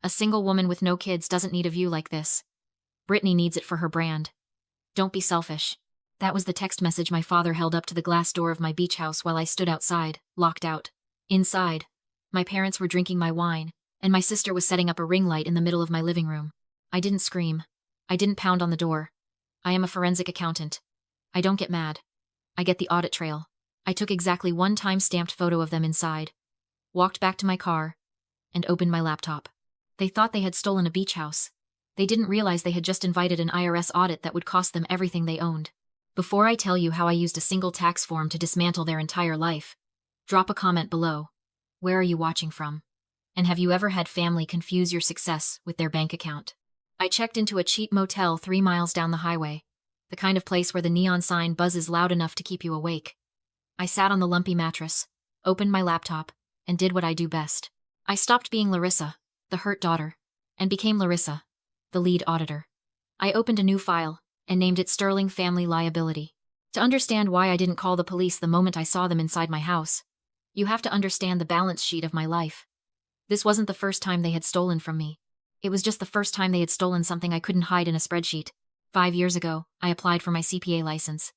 A single woman with no kids doesn't need a view like this. Brittany needs it for her brand. Don't be selfish. That was the text message my father held up to the glass door of my beach house while I stood outside, locked out. Inside, my parents were drinking my wine, and my sister was setting up a ring light in the middle of my living room. I didn't scream. I didn't pound on the door. I am a forensic accountant. I don't get mad. I get the audit trail. I took exactly one time-stamped photo of them inside, walked back to my car, and opened my laptop. They thought they had stolen a beach house. They didn't realize they had just invited an IRS audit that would cost them everything they owned. Before I tell you how I used a single tax form to dismantle their entire life, drop a comment below. Where are you watching from? And have you ever had family confuse your success with their bank account? I checked into a cheap motel 3 miles down the highway, the kind of place where the neon sign buzzes loud enough to keep you awake. I sat on the lumpy mattress, opened my laptop, and did what I do best. I stopped being Larissa, the hurt daughter, and became Larissa, the lead auditor. I opened a new file and named it Sterling Family Liability. To understand why I didn't call the police the moment I saw them inside my house, you have to understand the balance sheet of my life. This wasn't the first time they had stolen from me. It was just the first time they had stolen something I couldn't hide in a spreadsheet. 5 years ago, I applied for my CPA license.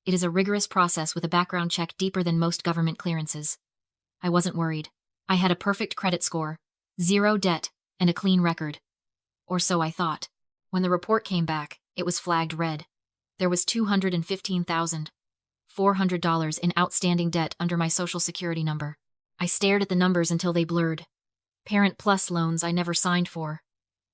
It is a rigorous process with a background check deeper than most government clearances. I wasn't worried. I had a perfect credit score, 0 debt, and a clean record. Or so I thought. When the report came back, it was flagged red. There was $215,400 in outstanding debt under my Social Security number. I stared at the numbers until they blurred. Parent Plus loans I never signed for.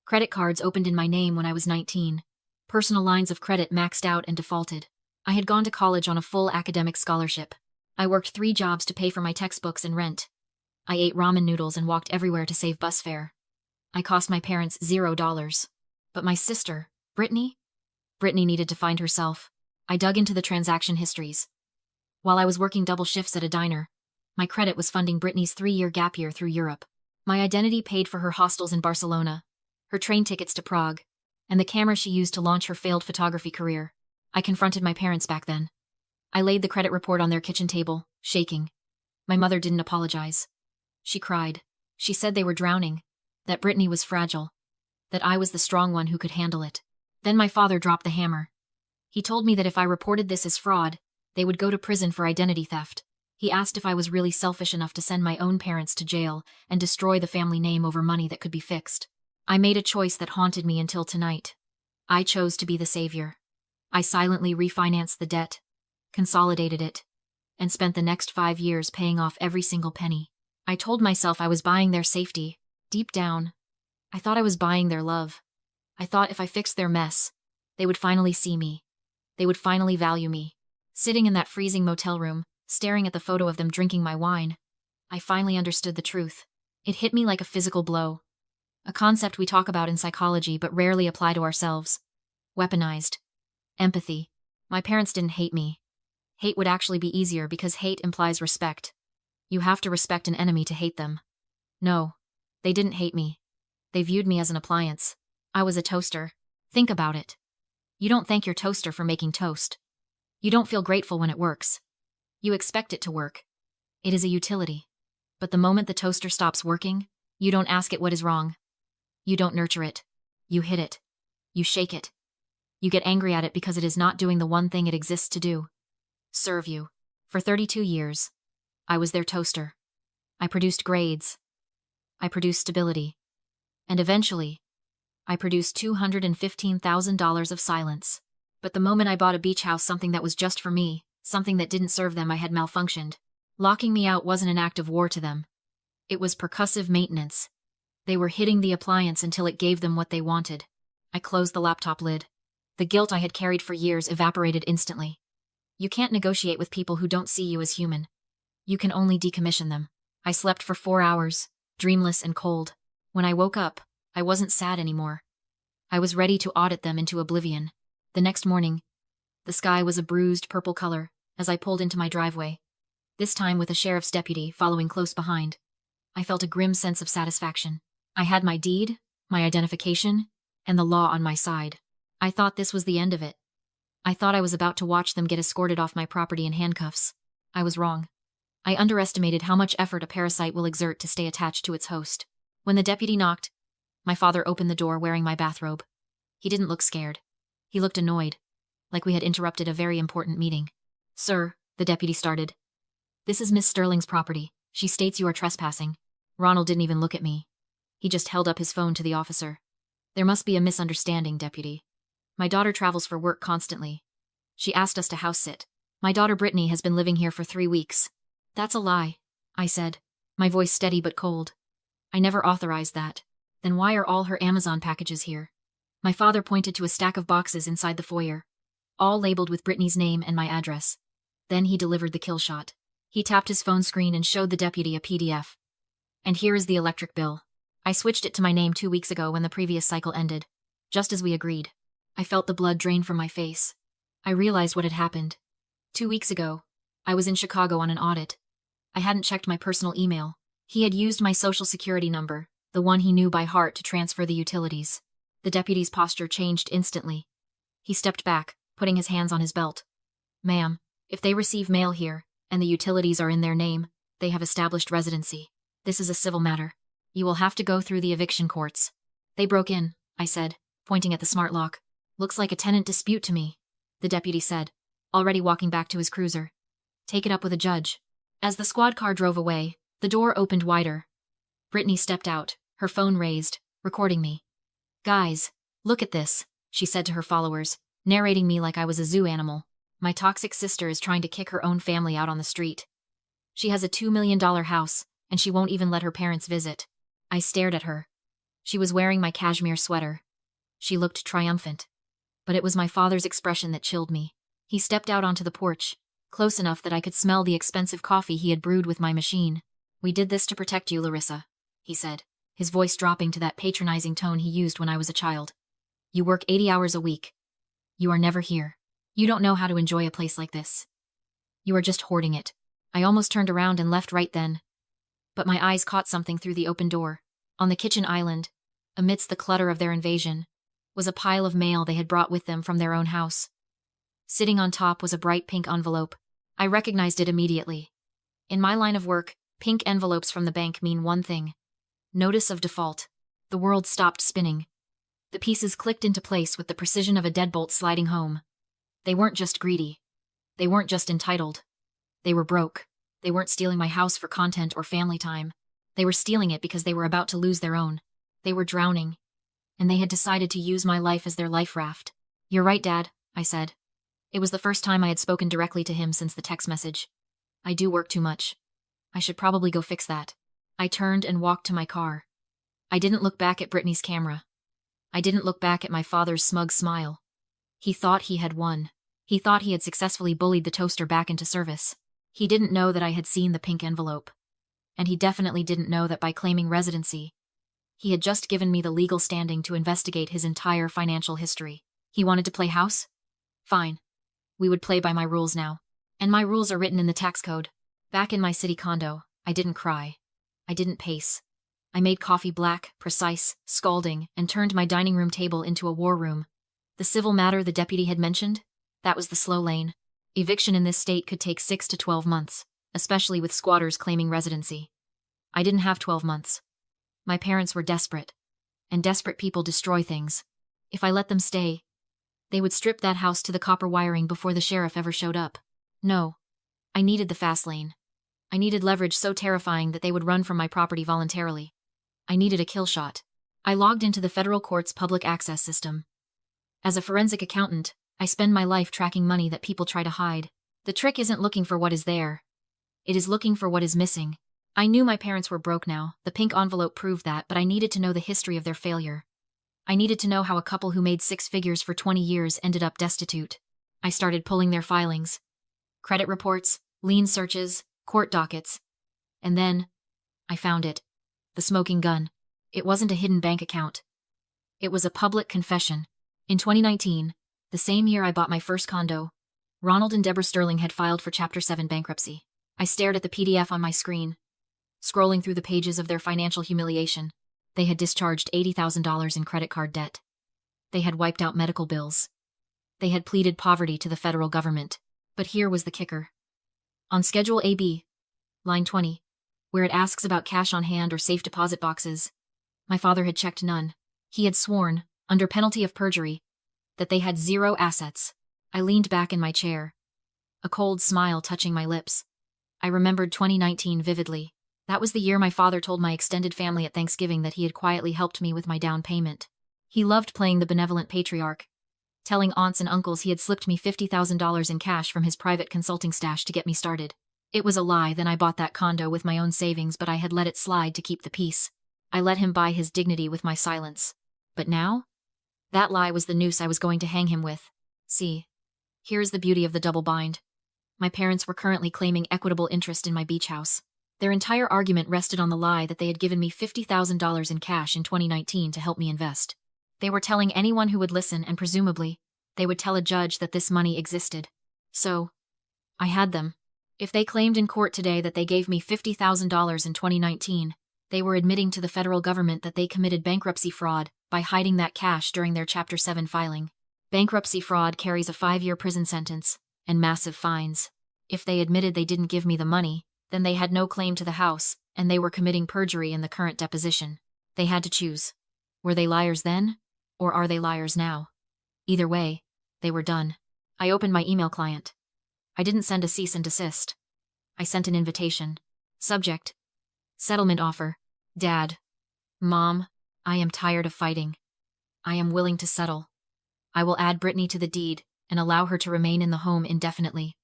Credit cards opened in my name when I was 19. Personal lines of credit maxed out and defaulted. I had gone to college on a full academic scholarship. I worked 3 jobs to pay for my textbooks and rent. I ate ramen noodles and walked everywhere to save bus fare. I cost my parents $0. But my sister, Brittany needed to find herself. I dug into the transaction histories. While I was working double shifts at a diner, my credit was funding Brittany's 3-year gap year through Europe. My identity paid for her hostels in Barcelona, her train tickets to Prague, and the camera she used to launch her failed photography career. I confronted my parents back then. I laid the credit report on their kitchen table, shaking. My mother didn't apologize. She cried. She said they were drowning, that Brittany was fragile, that I was the strong one who could handle it. Then my father dropped the hammer. He told me that if I reported this as fraud, they would go to prison for identity theft. He asked if I was really selfish enough to send my own parents to jail and destroy the family name over money that could be fixed. I made a choice that haunted me until tonight. I chose to be the savior. I silently refinanced the debt, consolidated it, and spent the next 5 years paying off every single penny. I told myself I was buying their safety. Deep down, I thought I was buying their love. I thought if I fixed their mess, they would finally see me. They would finally value me. Sitting in that freezing motel room, staring at the photo of them drinking my wine, I finally understood the truth. It hit me like a physical blow. A concept we talk about in psychology but rarely apply to ourselves. Weaponized. Empathy. My parents didn't hate me. Hate would actually be easier because hate implies respect. You have to respect an enemy to hate them. No, they didn't hate me. They viewed me as an appliance. I was a toaster. Think about it. You don't thank your toaster for making toast. You don't feel grateful when it works. You expect it to work. It is a utility. But the moment the toaster stops working, you don't ask it what is wrong. You don't nurture it. You hit it. You shake it. You get angry at it because it is not doing the one thing it exists to do. Serve you. For 32 years, I was their toaster. I produced grades. I produced stability. And eventually, I produced $215,000 of silence. But the moment I bought a beach house, something that was just for me, something that didn't serve them, I had malfunctioned. Locking me out wasn't an act of war to them. It was percussive maintenance. They were hitting the appliance until it gave them what they wanted. I closed the laptop lid. The guilt I had carried for years evaporated instantly. You can't negotiate with people who don't see you as human. You can only decommission them. I slept for 4 hours, dreamless and cold. When I woke up, I wasn't sad anymore. I was ready to audit them into oblivion. The next morning, the sky was a bruised purple color as I pulled into my driveway, this time with a sheriff's deputy following close behind. I felt a grim sense of satisfaction. I had my deed, my identification, and the law on my side. I thought this was the end of it. I thought I was about to watch them get escorted off my property in handcuffs. I was wrong. I underestimated how much effort a parasite will exert to stay attached to its host. When the deputy knocked, My father opened the door wearing my bathrobe. He didn't look scared. He looked annoyed, like we had interrupted a very important meeting. "Sir," the deputy started. "This is Miss Sterling's property. She states you are trespassing." Ronald didn't even look at me. He just held up his phone to the officer. "There must be a misunderstanding, deputy. My daughter travels for work constantly. She asked us to house sit. My daughter Brittany has been living here for 3 weeks." "That's a lie," I said, my voice steady but cold. "I never authorized that." "Then why are all her Amazon packages here?" My father pointed to a stack of boxes inside the foyer, all labeled with Brittany's name and my address. Then he delivered the kill shot. He tapped his phone screen and showed the deputy a PDF. "And here is the electric bill. I switched it to my name 2 weeks ago when the previous cycle ended, just as we agreed." I felt the blood drain from my face. I realized what had happened. 2 weeks ago, I was in Chicago on an audit. I hadn't checked my personal email. He had used my social security number, the one he knew by heart, to transfer the utilities. The deputy's posture changed instantly. He stepped back, putting his hands on his belt. "Ma'am, if they receive mail here, and the utilities are in their name, they have established residency. This is a civil matter. You will have to go through the eviction courts." "They broke in," I said, pointing at the smart lock. "Looks like a tenant dispute to me," the deputy said, already walking back to his cruiser. "Take it up with a judge." As the squad car drove away, the door opened wider. Brittany stepped out, her phone raised, recording me. "Guys, look at this," she said to her followers, narrating me like I was a zoo animal. "My toxic sister is trying to kick her own family out on the street. She has a $2 million house, and she won't even let her parents visit." I stared at her. She was wearing my cashmere sweater. She looked triumphant. But it was my father's expression that chilled me. He stepped out onto the porch, close enough that I could smell the expensive coffee he had brewed with my machine. "We did this to protect you, Larissa," he said, his voice dropping to that patronizing tone he used when I was a child. "You work 80 hours a week. You are never here. You don't know how to enjoy a place like this. You are just hoarding it." I almost turned around and left right then. But my eyes caught something through the open door. On the kitchen island, amidst the clutter of their invasion, was a pile of mail they had brought with them from their own house. Sitting on top was a bright pink envelope. I recognized it immediately. In my line of work, pink envelopes from the bank mean one thing: notice of default. The world stopped spinning. The pieces clicked into place with the precision of a deadbolt sliding home. They weren't just greedy. They weren't just entitled. They were broke. They weren't stealing my house for content or family time. They were stealing it because they were about to lose their own. They were drowning. And they had decided to use my life as their life raft. "You're right, Dad," I said. It was the first time I had spoken directly to him since the text message. "I do work too much. I should probably go fix that." I turned and walked to my car. I didn't look back at Brittany's camera. I didn't look back at my father's smug smile. He thought he had won. He thought he had successfully bullied the toaster back into service. He didn't know that I had seen the pink envelope. And he definitely didn't know that by claiming residency, he had just given me the legal standing to investigate his entire financial history. He wanted to play house? Fine. We would play by my rules now. And my rules are written in the tax code. Back in my city condo, I didn't cry. I didn't pace. I made coffee black, precise, scalding, and turned my dining room table into a war room. The civil matter the deputy had mentioned? That was the slow lane. Eviction in this state could take 6 to 12 months, especially with squatters claiming residency. I didn't have 12 months. My parents were desperate. And desperate people destroy things. If I let them stay, they would strip that house to the copper wiring before the sheriff ever showed up. No. I needed the fast lane. I needed leverage so terrifying that they would run from my property voluntarily. I needed a kill shot. I logged into the federal court's public access system. As a forensic accountant, I spend my life tracking money that people try to hide. The trick isn't looking for what is there. It is looking for what is missing. I knew my parents were broke now. The pink envelope proved that, but I needed to know the history of their failure. I needed to know how a couple who made 6 figures for 20 years ended up destitute. I started pulling their filings. Credit reports, lien searches, court dockets. And then, I found it. The smoking gun. It wasn't a hidden bank account. It was a public confession. In 2019, the same year I bought my first condo, Ronald and Deborah Sterling had filed for Chapter 7 bankruptcy. I stared at the PDF on my screen, scrolling through the pages of their financial humiliation. They had discharged $80,000 in credit card debt. They had wiped out medical bills. They had pleaded poverty to the federal government. But here was the kicker. On Schedule AB, line 20, where it asks about cash on hand or safe deposit boxes, my father had checked none. He had sworn, under penalty of perjury, that they had zero assets. I leaned back in my chair, a cold smile touching my lips. I remembered 2019 vividly. That was the year my father told my extended family at Thanksgiving that he had quietly helped me with my down payment. He loved playing the benevolent patriarch, telling aunts and uncles he had slipped me $50,000 in cash from his private consulting stash to get me started. It was a lie. Then I bought that condo with my own savings, but I had let it slide to keep the peace. I let him buy his dignity with my silence. But now? That lie was the noose I was going to hang him with. See, here is the beauty of the double bind. My parents were currently claiming equitable interest in my beach house. Their entire argument rested on the lie that they had given me $50,000 in cash in 2019 to help me invest. They were telling anyone who would listen, and presumably, they would tell a judge that this money existed. So, I had them. If they claimed in court today that they gave me $50,000 in 2019, they were admitting to the federal government that they committed bankruptcy fraud by hiding that cash during their Chapter 7 filing. Bankruptcy fraud carries a 5-year prison sentence and massive fines. If they admitted they didn't give me the money, then they had no claim to the house, and they were committing perjury in the current deposition. They had to choose. Were they liars then, or are they liars now? Either way, they were done. I opened my email client. I didn't send a cease and desist. I sent an invitation. Subject: settlement offer. Dad. Mom, I am tired of fighting. I am willing to settle. I will add Brittany to the deed and allow her to remain in the home indefinitely.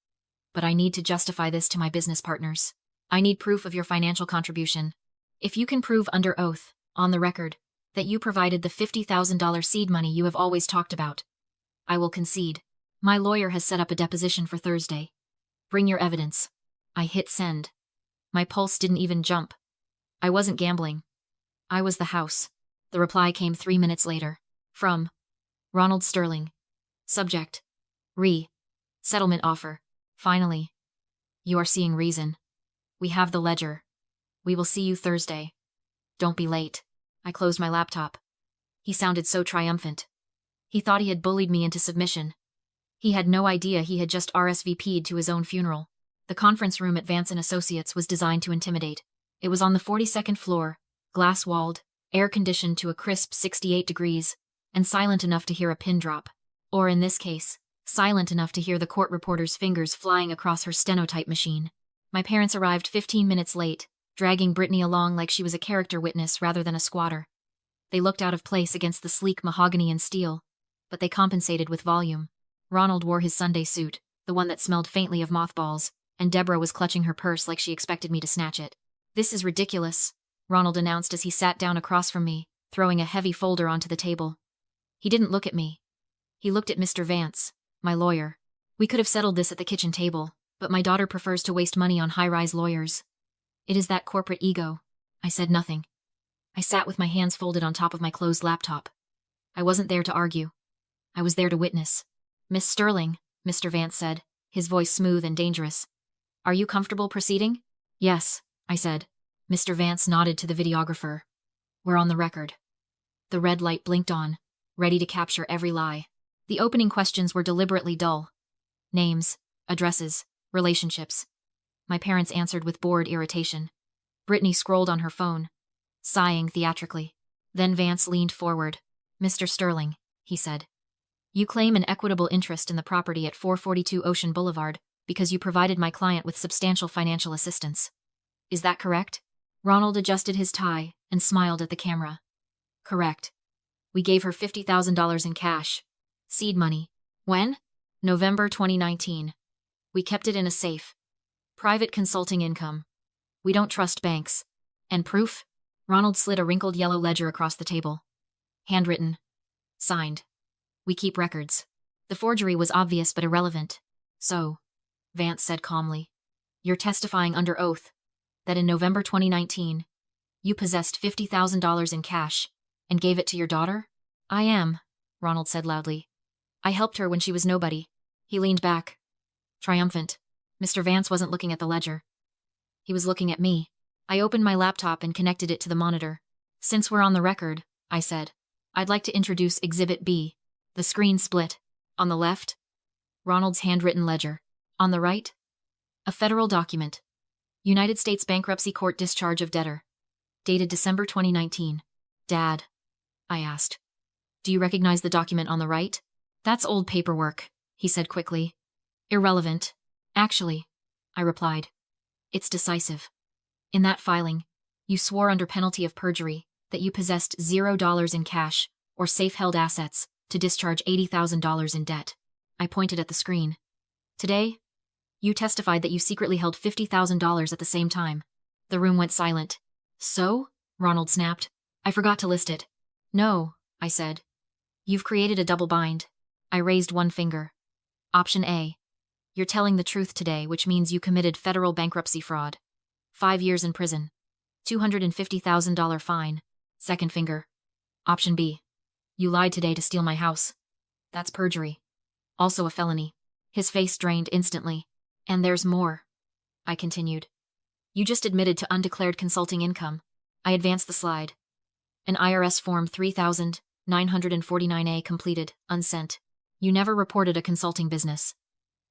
But I need to justify this to my business partners. I need proof of your financial contribution. If you can prove under oath, on the record, that you provided the $50,000 seed money you have always talked about, I will concede. My lawyer has set up a deposition for Thursday. Bring your evidence. I hit send. My pulse didn't even jump. I wasn't gambling. I was the house. The reply came 3 minutes later. From Ronald Sterling. Subject: settlement offer. Finally. You are seeing reason. We have the ledger. We will see you Thursday. Don't be late. I closed my laptop. He sounded so triumphant. He thought he had bullied me into submission. He had no idea he had just RSVP'd to his own funeral. The conference room at Vance & Associates was designed to intimidate. It was on the 42nd floor, glass-walled, air-conditioned to a crisp 68 degrees, and silent enough to hear a pin drop. Or in this case, silent enough to hear the court reporter's fingers flying across her stenotype machine. My parents arrived 15 minutes late, dragging Brittany along like she was a character witness rather than a squatter. They looked out of place against the sleek mahogany and steel, but they compensated with volume. Ronald wore his Sunday suit, the one that smelled faintly of mothballs, and Deborah was clutching her purse like she expected me to snatch it. "This is ridiculous," Ronald announced as he sat down across from me, throwing a heavy folder onto the table. He didn't look at me. He looked at Mr. Vance, my lawyer. "We could have settled this at the kitchen table, but my daughter prefers to waste money on high-rise lawyers. It is that corporate ego." I said nothing. I sat with my hands folded on top of my closed laptop. I wasn't there to argue. I was there to witness. "Miss Sterling," Mr. Vance said, his voice smooth and dangerous. "Are you comfortable proceeding?" "Yes," I said. Mr. Vance nodded to the videographer. "We're on the record." The red light blinked on, ready to capture every lie. The opening questions were deliberately dull. Names, addresses, relationships. My parents answered with bored irritation. Brittany scrolled on her phone, sighing theatrically. Then Vance leaned forward. "Mr. Sterling," he said, "you claim an equitable interest in the property at 442 Ocean Boulevard because you provided my client with substantial financial assistance. Is that correct?" Ronald adjusted his tie and smiled at the camera. "Correct. We gave her $50,000 in cash. Seed money. When? November 2019. We kept it in a safe. Private consulting income. We don't trust banks. And proof?" Ronald slid a wrinkled yellow ledger across the table. "Handwritten. Signed. We keep records." The forgery was obvious but irrelevant. "So," Vance said calmly, "you're testifying under oath that in November 2019, you possessed $50,000 in cash and gave it to your daughter?" "I am," Ronald said loudly. "I helped her when she was nobody." He leaned back, triumphant. Mr. Vance wasn't looking at the ledger. He was looking at me. I opened my laptop and connected it to the monitor. "Since we're on the record," I said, "I'd like to introduce Exhibit B." The screen split. On the left, Ronald's handwritten ledger. On the right, a federal document. United States Bankruptcy Court Discharge of Debtor. Dated December 2019. "Dad," I asked, Do you recognize the document on the right? That's old paperwork, he said quickly. Irrelevant. Actually, I replied. It's decisive. In that filing, you swore under penalty of perjury that you possessed $0 in cash or safe-held assets to discharge $80,000 in debt. I pointed at the screen. Today, you testified that you secretly held $50,000 at the same time. The room went silent. So? Ronald snapped. I forgot to list it. No, I said. You've created a double bind. I raised one finger. Option A. You're telling the truth today, which means you committed federal bankruptcy fraud. 5 years in prison. $250,000 fine. Second finger. Option B. You lied today to steal my house. That's perjury. Also a felony. His face drained instantly. And there's more. I continued. You just admitted to undeclared consulting income. I advanced the slide. An IRS Form 3949A completed, unsent. You never reported a consulting business.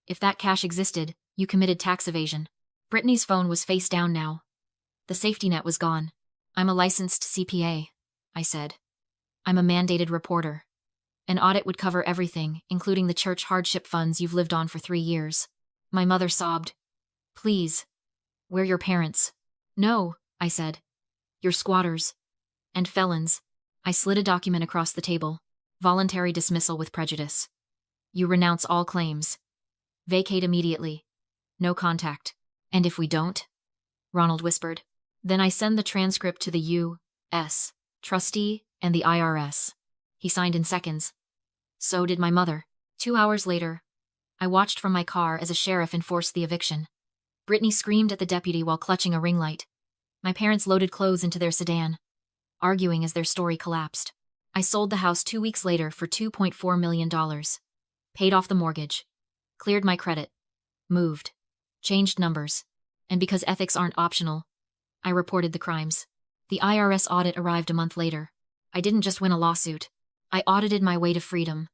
If that cash existed, you committed tax evasion. Brittany's phone was face down now. The safety net was gone. I'm a licensed CPA, I said. I'm a mandated reporter. An audit would cover everything, including the church hardship funds you've lived on for 3 years. My mother sobbed. Please. We're your parents. No, I said. You're squatters. And felons. I slid a document across the table. Voluntary dismissal with prejudice. You renounce all claims. Vacate immediately. No contact. And if we don't? Ronald whispered. Then I send the transcript to the U.S. trustee and the IRS. He signed in seconds. So did my mother. 2 hours later, I watched from my car as a sheriff enforced the eviction. Brittany screamed at the deputy while clutching a ring light. My parents loaded clothes into their sedan, arguing as their story collapsed. I sold the house 2 weeks later for $2.4 million. Paid off the mortgage. Cleared my credit. Moved. Changed numbers. And because ethics aren't optional, I reported the crimes. The IRS audit arrived a month later. I didn't just win a lawsuit. I audited my way to freedom.